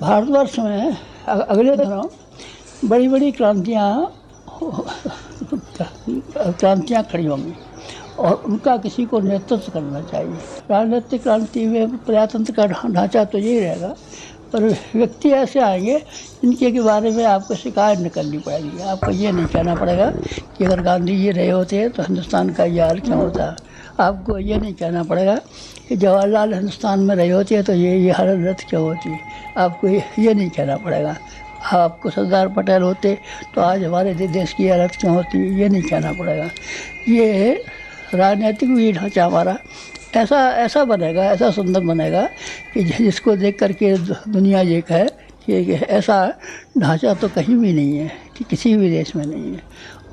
भारतवर्ष में अगले दिनों बड़ी बड़ी क्रांतियाँ खड़ी होंगी और उनका किसी को नेतृत्व करना चाहिए। राजनीतिक क्रांति में प्रजातंत्र का ढांचा तो यही रहेगा, पर व्यक्ति ऐसे आएंगे जिनके के बारे में आपको शिकायत न करनी पड़ेगी। आपको ये नहीं कहना पड़ेगा कि अगर गांधी जी रहे होते तो हिंदुस्तान का ये हाल क्या होता। आपको ये नहीं कहना पड़ेगा कि जवाहरलाल हिंदुस्तान में रहे होते तो ये हालत क्या होती। आपको ये नहीं कहना पड़ेगा। आपको सरदार पटेल होते तो आज हमारे देश की हालत क्यों होती, ये नहीं कहना पड़ेगा। ये राजनीतिक भी ढांचा हमारा ऐसा बनेगा, ऐसा सुंदर बनेगा कि जिसको देख करके दुनिया ये कहे कि ऐसा ढांचा तो कहीं भी नहीं है, कि किसी भी देश में नहीं है।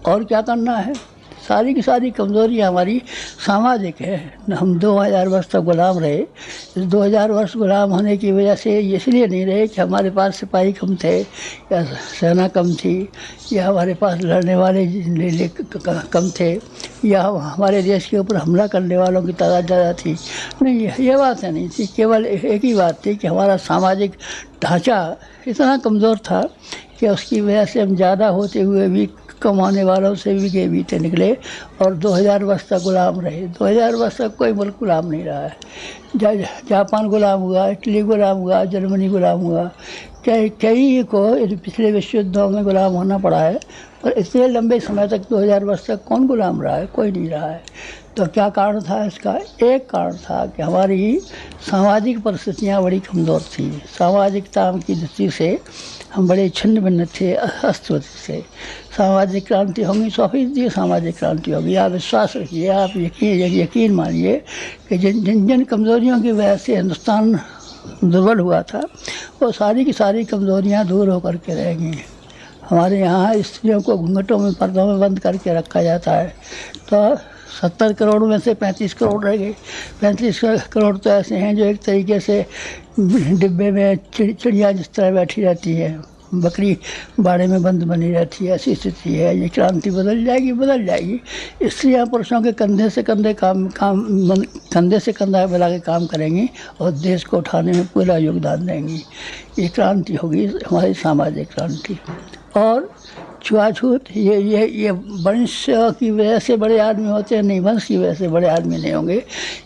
और क्या करना है, सारी की सारी कमज़ोरियाँ हमारी सामाजिक है। हम 2000 वर्ष तक गुलाम रहे। इस 2000 वर्ष गुलाम होने की वजह से इसलिए नहीं रहे कि हमारे पास सिपाही कम थे या सेना कम थी या हमारे पास लड़ने वाले कम थे या हमारे देश के ऊपर हमला करने वालों की तादाद ज़्यादा थी। नहीं, ये बात नहीं थी। केवल एक ही बात थी कि हमारा सामाजिक ढांचा इतना कमज़ोर था कि उसकी वजह से हम ज़्यादा होते हुए भी कमाने वालों से भी के बीते निकले और 2000 वर्ष तक गुलाम रहे। 2000 वर्ष तक कोई मुल्क गुलाम नहीं रहा है। जापान गुलाम हुआ, इटली गुलाम हुआ, जर्मनी गुलाम हुआ, कई को पिछले विश्व युद्धों में गुलाम होना पड़ा है। और इतने लंबे समय तक 2000 वर्ष तक कौन गुलाम रहा है, कोई नहीं रहा है। तो क्या कारण था इसका? एक कारण था कि हमारी सामाजिक परिस्थितियाँ बड़ी कमज़ोर थी। सामाजिकता की दृष्टि से हम बड़े छिन्न भिन्न थे, अस्वस्थ थे। सामाजिक क्रांति होगी, 100% सामाजिक क्रांति होगी। आप विश्वास रखिए, आप यकीन मानिए कि जिन कमज़ोरियों की वजह से हिंदुस्तान दुर्बल हुआ था वो सारी की सारी कमज़ोरियाँ दूर होकर के रहेंगी। हमारे यहाँ स्त्रियों को घूंघटों में, पर्दों में बंद करके रखा जाता है। तो 70 करोड़ में से 35 करोड़ रह गए। 35 करोड़ तो ऐसे हैं जो एक तरीके से डिब्बे में चिड़िया जिस तरह बैठी रहती है, बकरी बाड़े में बंद बनी रहती है, ऐसी स्थिति है। ये क्रांति बदल जाएगी। स्त्रियाँ पुरुषों के कंधे से कंधा मिला के काम करेंगी और देश को उठाने में पूरा योगदान देंगी। ये क्रांति होगी हमारी सामाजिक क्रांति। और छुआछूत, ये वंश की वजह से बड़े आदमी होते हैं, नहीं, वंश की वजह से बड़े आदमी नहीं होंगे।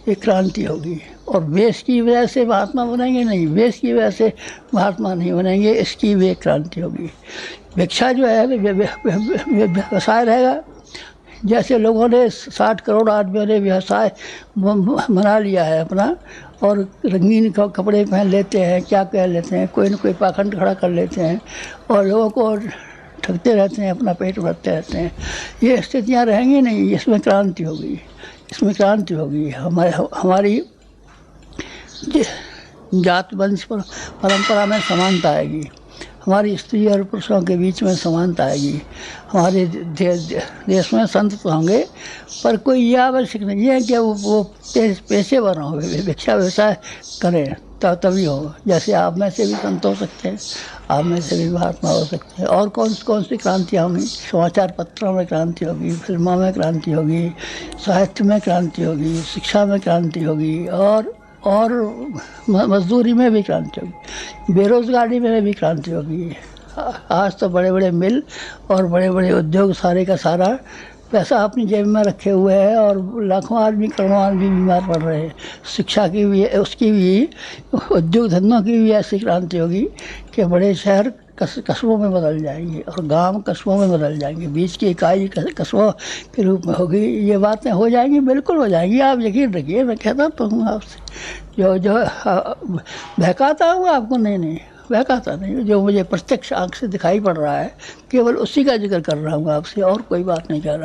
ये क्रांति होगी। और वेश की वजह से महात्मा बनेंगे, नहीं, वेश की वजह से महात्मा नहीं बनेंगे। इसकी वे क्रांति होगी। भिक्षा जो है व्यवसाय रहेगा। जैसे लोगों ने 60 करोड़ आदमियों ने व्यवसाय बना लिया है अपना, और रंगीन कपड़े पहन लेते हैं, क्या कह लेते हैं, कोई न कोई पाखंड खड़ा कर लेते हैं और लोगों को ठगते रहते हैं, अपना पेट भरते रहते हैं। ये स्थितियाँ रहेंगी नहीं। इसमें क्रांति होगी। हमारी जात वंश परंपरा में समानता आएगी। हमारी स्त्री और पुरुषों के बीच में समानता आएगी। हमारे देश में संत तो होंगे, पर कोई ये आवश्यक नहीं है कि वो पेशेवर हों, भिक्षा व्यवसाय करें तभी हो। जैसे आप में से भी संत हो सकते हैं, आप में से भी महात्मा हो सकते हैं। और कौन सी क्रांतियाँ होंगी? समाचार पत्रों में क्रांति होगी, फिल्मों में क्रांति होगी, साहित्य में क्रांति होगी, शिक्षा में क्रांति होगी, और मजदूरी में भी क्रांति होगी, बेरोजगारी में भी क्रांति होगी। आज तो बड़े बड़े मिल और बड़े बड़े उद्योग सारे का सारा पैसा अपनी जेब में रखे हुए हैं और लाखों आदमी, करोड़ों आदमी बीमार पड़ रहे हैं। शिक्षा की भी, उसकी भी, उद्योग धंधों की भी ऐसी क्रांति होगी कि बड़े शहर कस्बों में बदल जाएंगे और गांव कस्बों में बदल जाएंगे। बीच की इकाई कस्बों के रूप में होगी। ये बातें हो जाएंगी, बिल्कुल हो जाएंगी। आप यकीन रखिए, मैं कहता तो हूँ आपसे। जो बहकाता हूँ आपको, नहीं बहकाता नहीं। जो मुझे प्रत्यक्ष आँख से दिखाई पड़ रहा है, केवल उसी का जिक्र कर रहा हूँ आपसे, और कोई बात नहीं कह रहा।